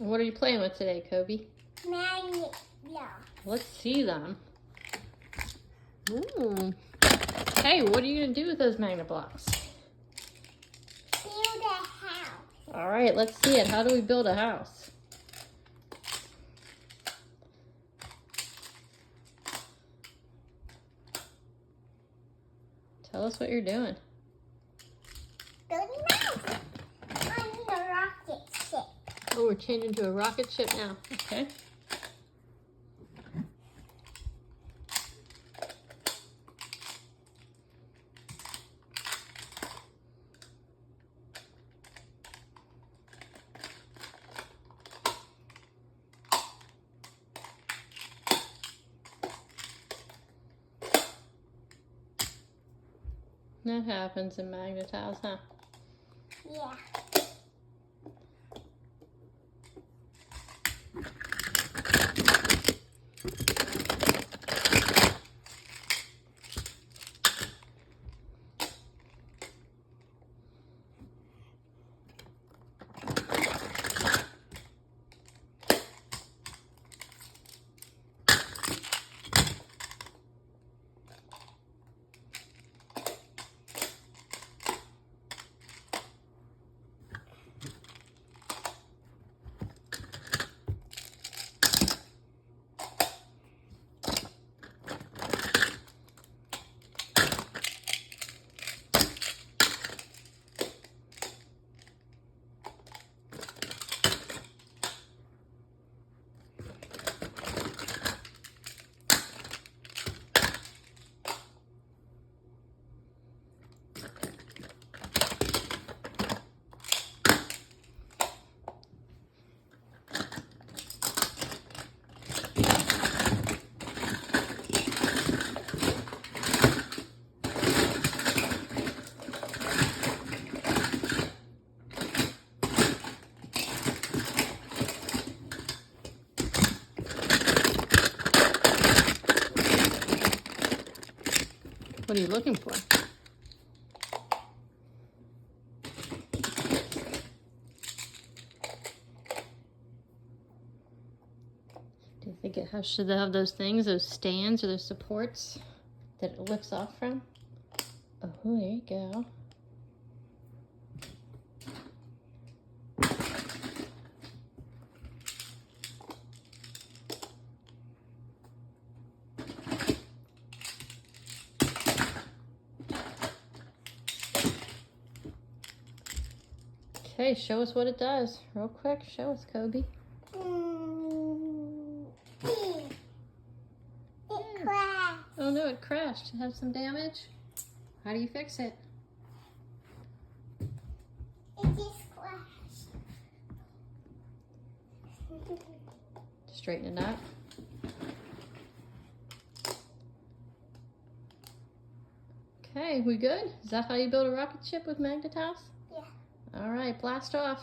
What are you playing with today, Kobe? Magnet blocks. Let's see them. Ooh. Hey, what are you going to do with those magnet blocks? Build a house. All right, let's see it. How do we build a house? Tell us what you're doing. Building a house. I need a rocket ship. Oh, we're changing to a rocket ship now. Okay. That happens in Magnet House, huh? Yeah. What are you looking for? Do you think should they have those things, those stands or those supports that it lifts off from? Oh, there you go. Okay, show us what it does. Real quick, show us, Kobe. It crashed. Oh no, it crashed. It has some damage. How do you fix it? It just crashed. Straighten it up. Okay, we good? Is that how you build a rocket ship with Magnet House? Yeah. All right, blast off.